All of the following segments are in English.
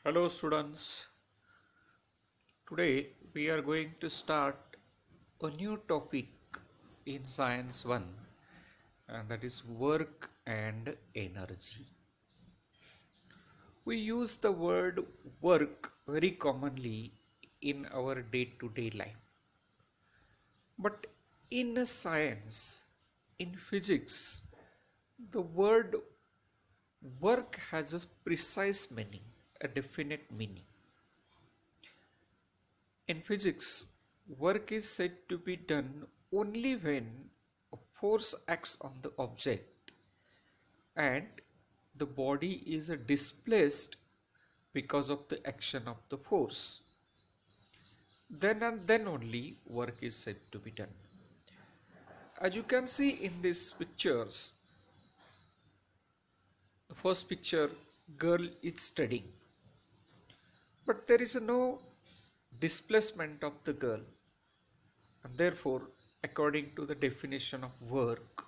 Hello students, today we are going to start a new topic in Science 1, and that is work and energy. We use the word work very commonly in our day-to-day life. But in a science, in physics, the word work has a precise meaning, a definite meaning. In physics, work is said to be done only when a force acts on the object and the body is displaced because of the action of the force. Then and then only work is said to be done. As you can see in these pictures, the first picture, girl is studying, but there is no displacement of the girl, and therefore, according to the definition of work,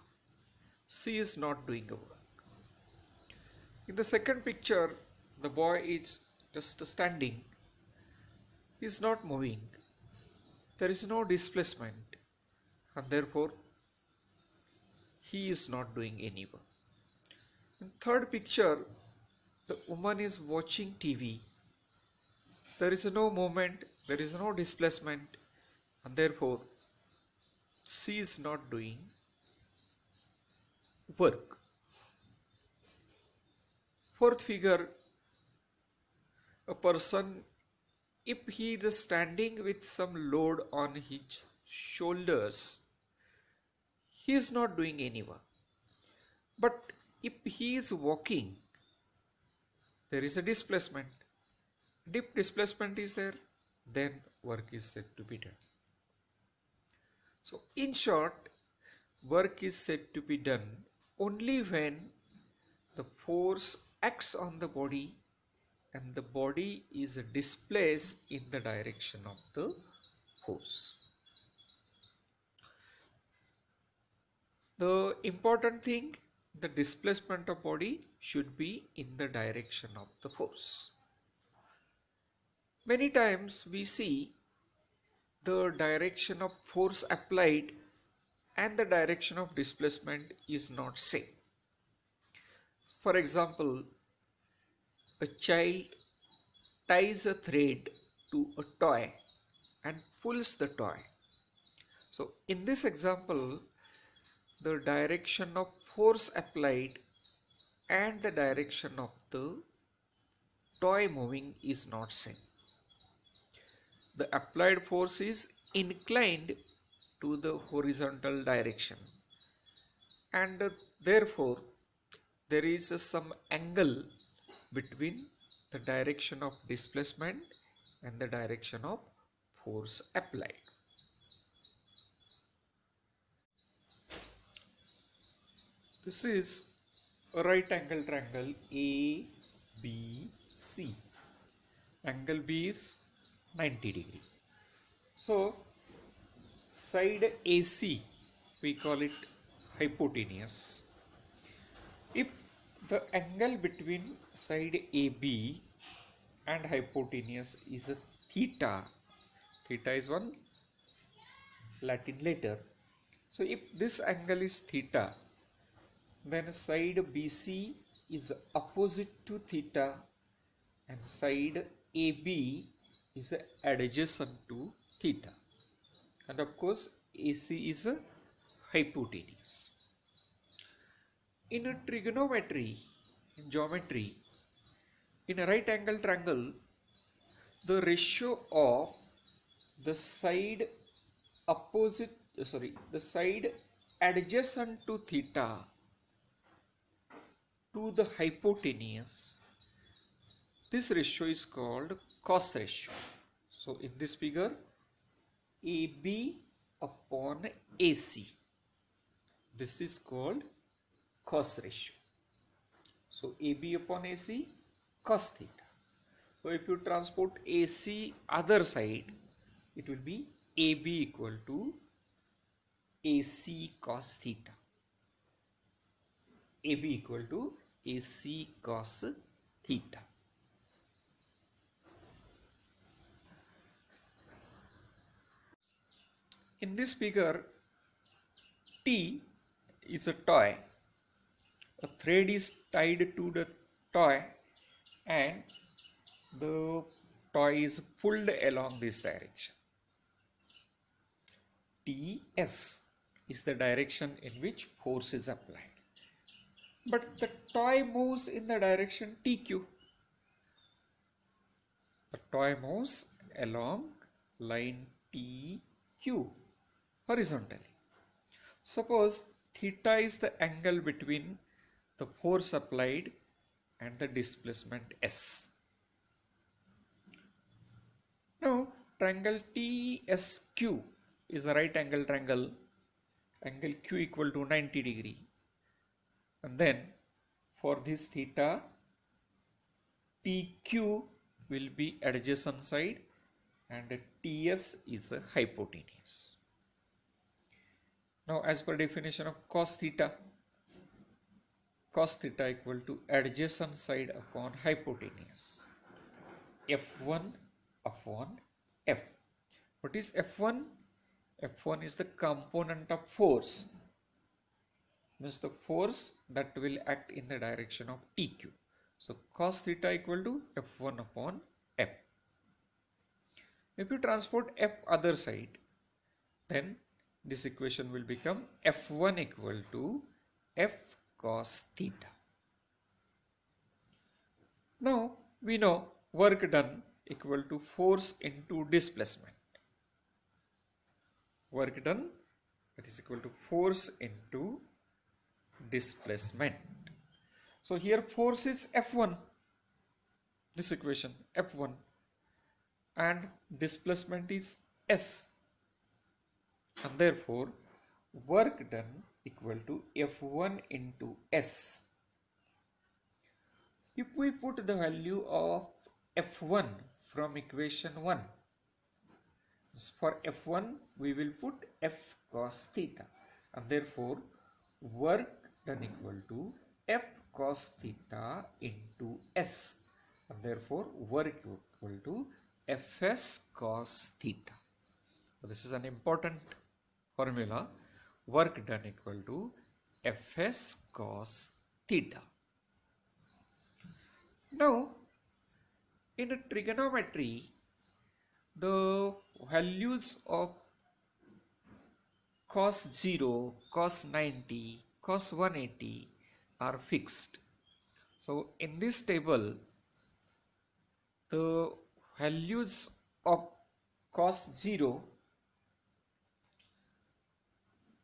she is not doing a work. In the second picture, the boy is just standing. He is not moving. There is no displacement, and therefore he is not doing any work. In third picture, the woman is watching TV. There is no movement, there is no displacement, and therefore she is not doing work. Fourth figure, a person, if he is standing with some load on his shoulders, he is not doing any work. But if he is walking, there is a displacement. And if displacement is there, then work is said to be done. So in short, work is said to be done only when the force acts on the body and the body is displaced in the direction of the force. The important thing, the displacement of body should be in the direction of the force. Many times we see the direction of force applied and the direction of displacement is not same. For example, a child ties a thread to a toy and pulls the toy. So in this example, the direction of force applied and the direction of the toy moving is not same. The applied force is inclined to the horizontal direction, and therefore there is some angle between the direction of displacement and the direction of force applied. This is a right angle triangle ABC. Angle B is 90 degree. So side AC, we call it hypotenuse. If the angle between side AB and hypotenuse is a theta, theta is one Latin letter. So if this angle is theta, then side BC is opposite to theta and side AB is adjacent to theta, and of course AC is a hypotenuse. In a trigonometry, in geometry, in a right angle triangle, the ratio of the side the side adjacent to theta to the hypotenuse, this ratio is called cos ratio. So in this figure, AB upon AC, this is called cos ratio. So AB upon AC, cos theta. So if you transport AC other side, it will be AB equal to AC cos theta. AB equal to AC cos theta. In this figure, T is a toy. A thread is tied to the toy and the toy is pulled along this direction. Ts is the direction in which force is applied. But the toy moves in the direction TQ. The toy moves along line TQ horizontally. Suppose theta is the angle between the force applied and the displacement S. Now, triangle TSQ is a right angle triangle, angle Q equal to 90 degree. And then for this theta, TQ will be adjacent side and TS is a hypotenuse. Now, as per definition of cos theta equal to adjacent side upon hypotenuse, F1 upon F. What is F1? F1 is the component of force, means the force that will act in the direction of TQ. So cos theta equal to F1 upon F. If you transport F other side, then this equation will become F1 equal to F cos theta. Now we know work done equal to force into displacement. Work done, that is equal to force into displacement. So here force is F1, this equation F1, and displacement is S, and therefore work done equal to F1 into S. If we put the value of F1 from equation 1, for F1 we will put F cos theta, and therefore work done equal to F cos theta into S, and therefore work equal to Fs cos theta. So this is an important formula, work done equal to Fs cos theta. Now in a trigonometry, the values of cos 0, cos 90, cos 180 are fixed. So in this table, the values of cos 0,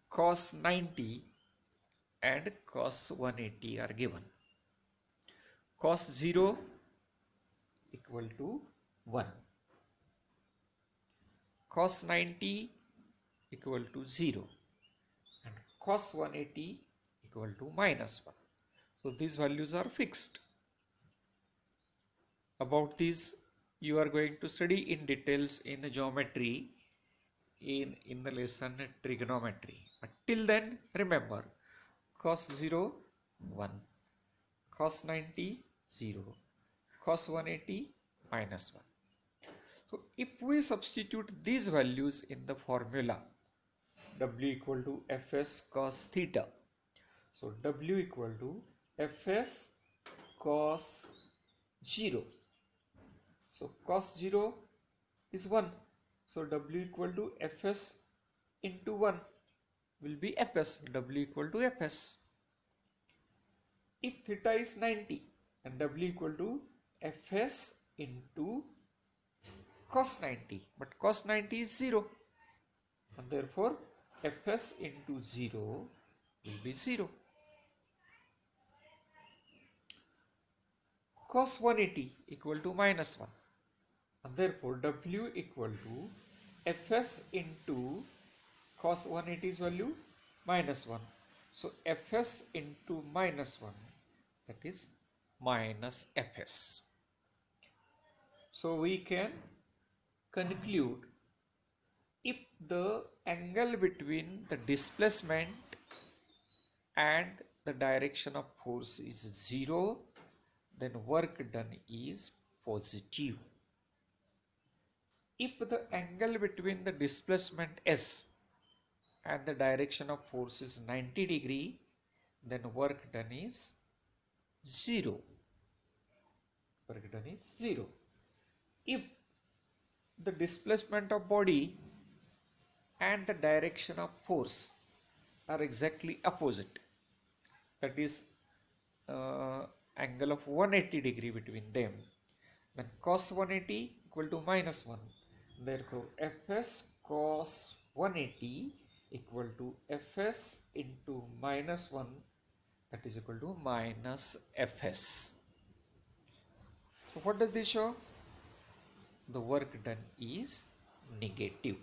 cos 90 and cos 180 are given. Cos 0 equal to 1. Cos 90 equal to 0 and cos 180 equal to minus 1. So these values are fixed. About these you are going to study in details in geometry in the lesson trigonometry. But till then remember cos 0 1, cos 90 0, cos 180 minus 1. So if we substitute these values in the formula, W equal to Fs cos theta. So W equal to Fs cos 0. So cos 0 is 1. So W equal to Fs into 1 will be Fs. W equal to Fs. If theta is 90 and W equal to Fs into cos 90, but cos 90 is 0, and therefore Fs into 0 will be 0. Cos 180 equal to minus 1, and therefore W equal to Fs into cos 180's value minus 1. So Fs into minus 1, that is minus Fs. So we can conclude if the angle between the displacement and the direction of force is 0, then work done is positive. If the angle between the displacement S and the direction of force is 90 degree, then work done is 0. Work done is 0. If the displacement of body and the direction of force are exactly opposite, that is angle of 180 degree between them, then cos 180 equal to minus 1. Therefore, Fs cos 180 equal to Fs into minus 1, that is equal to minus Fs. So what does this show? The work done is negative.